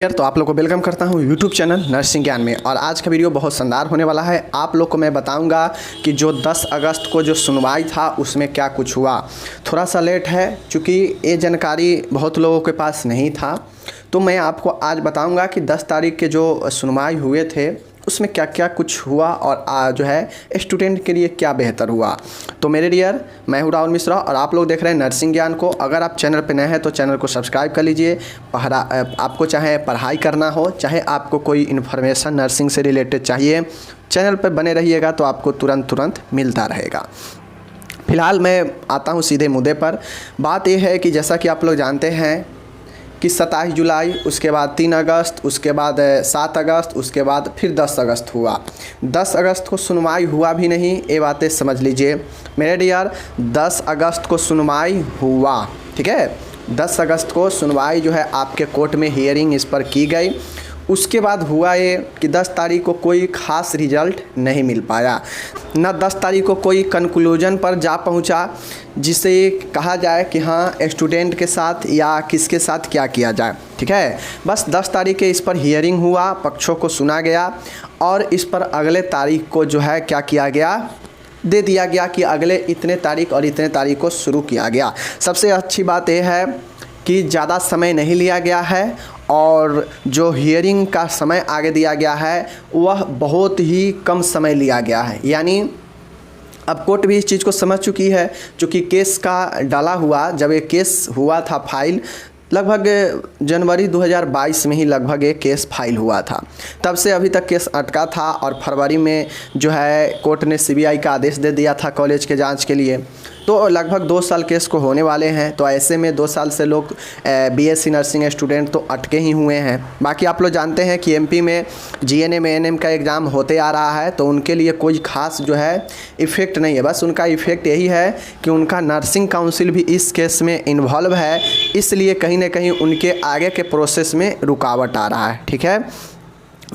तो आप लोग को वेलकम करता हूं यूट्यूब चैनल नर्सिंग ज्ञान में। और आज का वीडियो बहुत शानदार होने वाला है। आप लोग को मैं बताऊंगा कि जो 10 अगस्त को जो सुनवाई था उसमें क्या कुछ हुआ। थोड़ा सा लेट है क्योंकि ये जानकारी बहुत लोगों के पास नहीं था, तो मैं आपको आज बताऊंगा कि 10 तारीख के जो सुनवाई हुए थे उसमें क्या क्या कुछ हुआ और जो है स्टूडेंट के लिए क्या बेहतर हुआ। तो मेरे डियर, मैं हूं राहुल मिश्रा और आप लोग देख रहे हैं नर्सिंग ज्ञान को। अगर आप चैनल पर नए हैं तो चैनल को सब्सक्राइब कर लीजिए। आपको चाहे पढ़ाई करना हो, चाहे आपको कोई इन्फॉर्मेशन नर्सिंग से रिलेटेड चाहिए, चैनल पर बने रहिएगा तो आपको तुरंत मिलता रहेगा। फिलहाल मैं आता हूँ सीधे मुद्दे पर। बात यह है कि जैसा कि आप लोग जानते हैं कि 27 जुलाई, उसके बाद 3 अगस्त, उसके बाद 7 अगस्त, उसके बाद फिर 10 अगस्त हुआ। 10 अगस्त को सुनवाई हुआ भी नहीं, ये बातें समझ लीजिए मेरे डियर। 10 अगस्त को सुनवाई हुआ, ठीक है। 10 अगस्त को सुनवाई जो है आपके कोर्ट में हियरिंग इस पर की गई। उसके बाद हुआ ये कि 10 तारीख को कोई ख़ास रिजल्ट नहीं मिल पाया, न 10 तारीख को कोई कंक्लूजन पर जा पहुंचा जिसे कहा जाए कि हाँ स्टूडेंट के साथ या किसके साथ क्या किया जाए, ठीक है। बस 10 तारीख के इस पर हियरिंग हुआ, पक्षों को सुना गया और इस पर अगले तारीख को जो है क्या किया गया, दे दिया गया कि अगले इतने तारीख और इतने तारीख को शुरू किया गया। सबसे अच्छी बात यह है कि ज़्यादा समय नहीं लिया गया है और जो हियरिंग का समय आगे दिया गया है वह बहुत ही कम समय लिया गया है। यानी अब कोर्ट भी इस चीज़ को समझ चुकी है, चूँकि केस का डाला हुआ, जब ये केस हुआ था फाइल लगभग जनवरी 2022 में ही लगभग एक केस फाइल हुआ था। तब से अभी तक केस अटका था और फरवरी में जो है कोर्ट ने सीबीआई का आदेश दे दिया था कॉलेज के जांच के लिए। तो लगभग 2 साल केस को होने वाले हैं। तो ऐसे में 2 साल से लोग बीएससी नर्सिंग स्टूडेंट तो अटके ही हुए हैं। बाकी आप लोग जानते हैं कि एमपी में जीएनएम एएनएम का एग्ज़ाम होते आ रहा है, तो उनके लिए कोई ख़ास जो है इफ़ेक्ट नहीं है। बस उनका इफ़ेक्ट यही है कि उनका नर्सिंग काउंसिल भी इस केस में इन्वॉल्व है, इसलिए कहीं ना कहीं उनके आगे के प्रोसेस में रुकावट आ रहा है, ठीक है।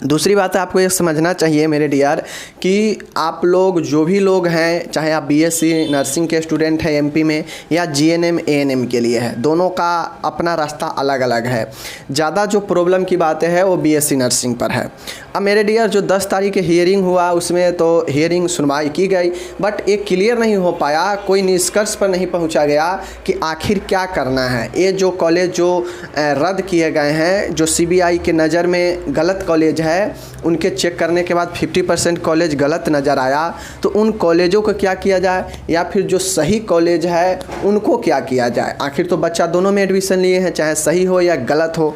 दूसरी बात है, आपको ये समझना चाहिए मेरे डियर कि आप लोग जो भी लोग हैं, चाहे आप बीएससी नर्सिंग के स्टूडेंट हैं एमपी में या जीएनएम एएनएम के लिए है, दोनों का अपना रास्ता अलग अलग है। ज़्यादा जो प्रॉब्लम की बातें है वो बीएससी नर्सिंग पर है। अब मेरे डियर, जो 10 तारीख के हियरिंग हुआ उसमें तो हियरिंग सुनवाई की गई, बट एक क्लियर नहीं हो पाया, कोई निष्कर्ष पर नहीं पहुँचा गया कि आखिर क्या करना है। ये जो कॉलेज जो रद्द किए गए हैं, जो सीबीआई के नज़र में गलत कॉलेज है, उनके चेक करने के बाद 50% कॉलेज गलत नज़र आया, तो उन कॉलेजों को क्या किया जाए या फिर जो सही कॉलेज है उनको क्या किया जाए। आखिर तो बच्चा दोनों में एडमिशन लिए हैं, चाहे सही हो या गलत हो।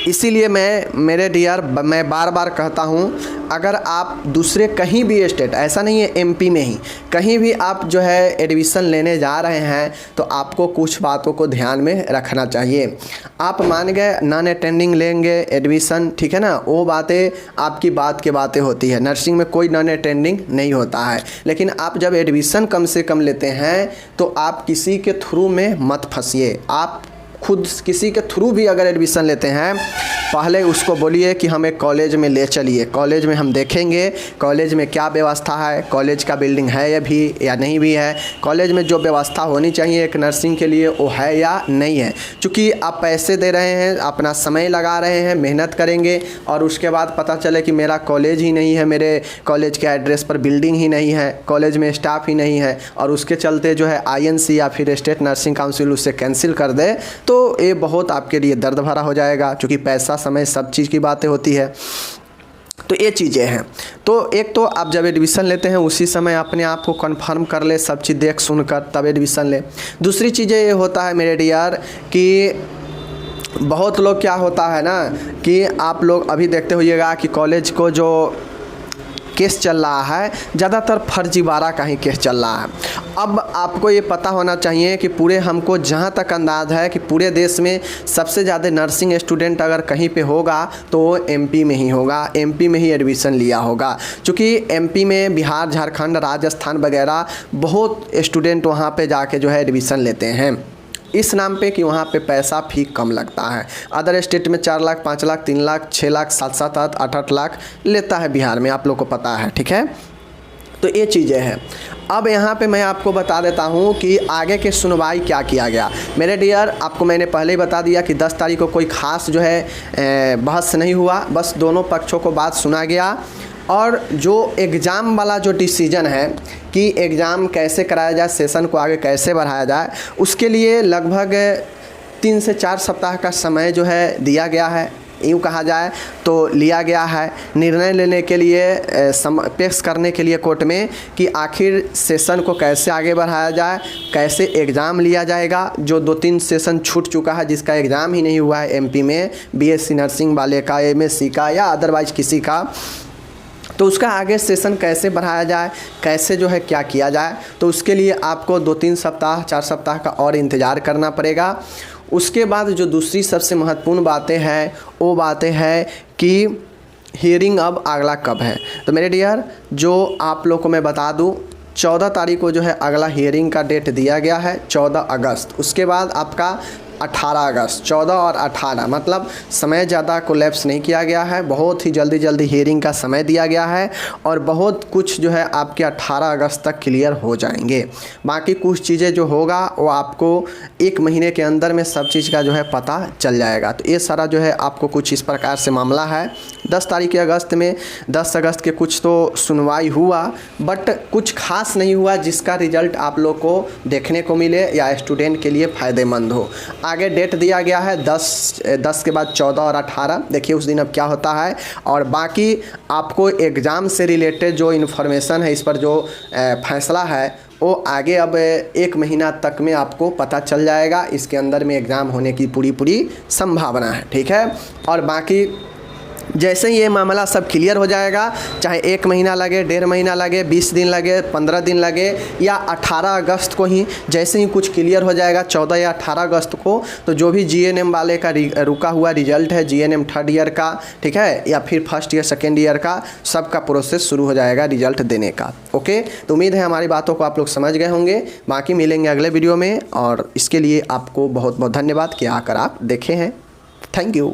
इसीलिए मेरे डियर, मैं बार बार कहता हूँ, अगर आप दूसरे कहीं भी स्टेट, ऐसा नहीं है एमपी में ही, कहीं भी आप जो है एडमिशन लेने जा रहे हैं तो आपको कुछ बातों को ध्यान में रखना चाहिए। आप मान गए नॉन अटेंडिंग लेंगे एडमिशन, ठीक है ना, वो बातें आपकी बात की बातें होती है। नर्सिंग में कोई नॉन अटेंडिंग नहीं होता है, लेकिन आप जब एडमिशन कम से कम लेते हैं तो आप किसी के थ्रू में मत फंसिए। आप खुद किसी के थ्रू भी अगर एडमिशन लेते हैं, पहले उसको बोलिए कि हमें कॉलेज में ले चलिए, कॉलेज में हम देखेंगे कॉलेज में क्या व्यवस्था है, कॉलेज का बिल्डिंग है या भी या नहीं भी है, कॉलेज में जो व्यवस्था होनी चाहिए एक नर्सिंग के लिए वो है या नहीं है। क्योंकि आप पैसे दे रहे हैं, अपना समय लगा रहे हैं, मेहनत करेंगे और उसके बाद पता चले कि मेरा कॉलेज ही नहीं है, मेरे कॉलेज के एड्रेस पर बिल्डिंग ही नहीं है, कॉलेज में स्टाफ ही नहीं है, और उसके चलते जो है आईएनसी या फिर स्टेट नर्सिंग काउंसिल उससे कैंसिल कर दे, तो ये बहुत आपके लिए दर्द भरा हो जाएगा। क्योंकि पैसा समय सब चीज़ की बातें होती है, तो ये चीज़ें हैं। तो एक तो आप जब एडमिशन लेते हैं उसी समय अपने आप को कंफर्म कर ले, सब चीज़ देख सुनकर तब एडमिशन ले। दूसरी चीज़ें ये होता है मेरे डियर कि बहुत लोग क्या होता है ना कि आप लोग अभी देखते होइएगा कि कॉलेज को जो केस चल रहा है ज़्यादातर फर्जीवाड़ा का ही केस चल रहा है। अब आपको ये पता होना चाहिए कि पूरे, हमको जहाँ तक अंदाज़ है कि पूरे देश में सबसे ज़्यादा नर्सिंग स्टूडेंट अगर कहीं पे होगा तो वो एमपी में ही होगा, एमपी में ही एडमिशन लिया होगा। क्योंकि एमपी में बिहार, झारखंड, राजस्थान वगैरह बहुत स्टूडेंट वहाँ पे जाके जो है एडमिशन लेते हैं, इस नाम पे कि वहाँ पे पैसा फ़ी कम लगता है। अदर स्टेट में 4 लाख, 5 लाख, 3 लाख, 6 लाख, 7-7, 8-8 लाख लेता है बिहार में, आप लोग को पता है, ठीक है। तो ये चीज़ें हैं। अब यहाँ पे मैं आपको बता देता हूँ कि आगे के सुनवाई क्या किया गया। मेरे डियर, आपको मैंने पहले ही बता दिया कि 10 तारीख को कोई ख़ास जो है बहस नहीं हुआ, बस दोनों पक्षों को बात सुना गया। और जो एग्ज़ाम वाला जो डिसीजन है कि एग्ज़ाम कैसे कराया जाए, सेशन को आगे कैसे बढ़ाया जाए, उसके लिए लगभग 3 से 4 सप्ताह का समय जो है दिया गया है, यूँ कहा जाए तो लिया गया है निर्णय लेने के लिए, पेश करने के लिए कोर्ट में कि आखिर सेशन को कैसे आगे बढ़ाया जाए, कैसे एग्ज़ाम लिया जाएगा। जो 2-3 सेशन छूट चुका है, जिसका एग्ज़ाम ही नहीं हुआ है एमपी में, बीएससी नर्सिंग वाले का, एमएससी का या अदरवाइज किसी का, तो उसका आगे सेशन कैसे बढ़ाया जाए, कैसे जो है क्या किया जाए, तो उसके लिए आपको 2-3 सप्ताह 4 सप्ताह का और इंतज़ार करना पड़ेगा। उसके बाद जो दूसरी सबसे महत्वपूर्ण बातें हैं वो बातें हैं कि हियरिंग अब अगला कब है। तो मेरे डियर, जो आप लोग को मैं बता दूं, 14 तारीख को जो है अगला हियरिंग का डेट दिया गया है, 14 अगस्त। उसके बाद आपका 18 अगस्त, 14 और 18, मतलब समय ज़्यादा कोलैप्स नहीं किया गया है, बहुत ही जल्दी हियरिंग का समय दिया गया है और बहुत कुछ जो है आपके 18 अगस्त तक क्लियर हो जाएंगे। बाकी कुछ चीज़ें जो होगा वो आपको 1 महीने के अंदर में सब चीज़ का जो है पता चल जाएगा। तो ये सारा जो है आपको कुछ इस प्रकार से मामला है। 10 तारीख अगस्त में 10 अगस्त के कुछ तो सुनवाई हुआ, बट कुछ खास नहीं हुआ जिसका रिजल्ट आप लोग को देखने को मिले या स्टूडेंट के लिए फ़ायदेमंद हो। आगे डेट दिया गया है 10 के बाद 14 और 18, देखिए उस दिन अब क्या होता है। और बाकी आपको एग्ज़ाम से रिलेटेड जो इन्फॉर्मेशन है, इस पर जो फैसला है वो आगे अब 1 महीना तक में आपको पता चल जाएगा। इसके अंदर में एग्ज़ाम होने की पूरी संभावना है, ठीक है। और बाकी जैसे ही ये मामला सब क्लियर हो जाएगा, चाहे 1 महीना लगे, 1.5 महीना लगे, 20 दिन लगे, 15 दिन लगे, या 18 अगस्त को ही जैसे ही कुछ क्लियर हो जाएगा 14 या 18 अगस्त को, तो जो भी जीएनएम वाले का रुका हुआ रिजल्ट है, जीएनएम 3rd ईयर का, ठीक है, या फिर 1st ईयर 2nd ईयर का, सबका प्रोसेस शुरू हो जाएगा रिजल्ट देने का। ओके, तो उम्मीद है हमारी बातों को आप लोग समझ गए होंगे। बाकी मिलेंगे अगले वीडियो में, और इसके लिए आपको बहुत बहुत धन्यवाद कि आकर आप देखे हैं। Thank you.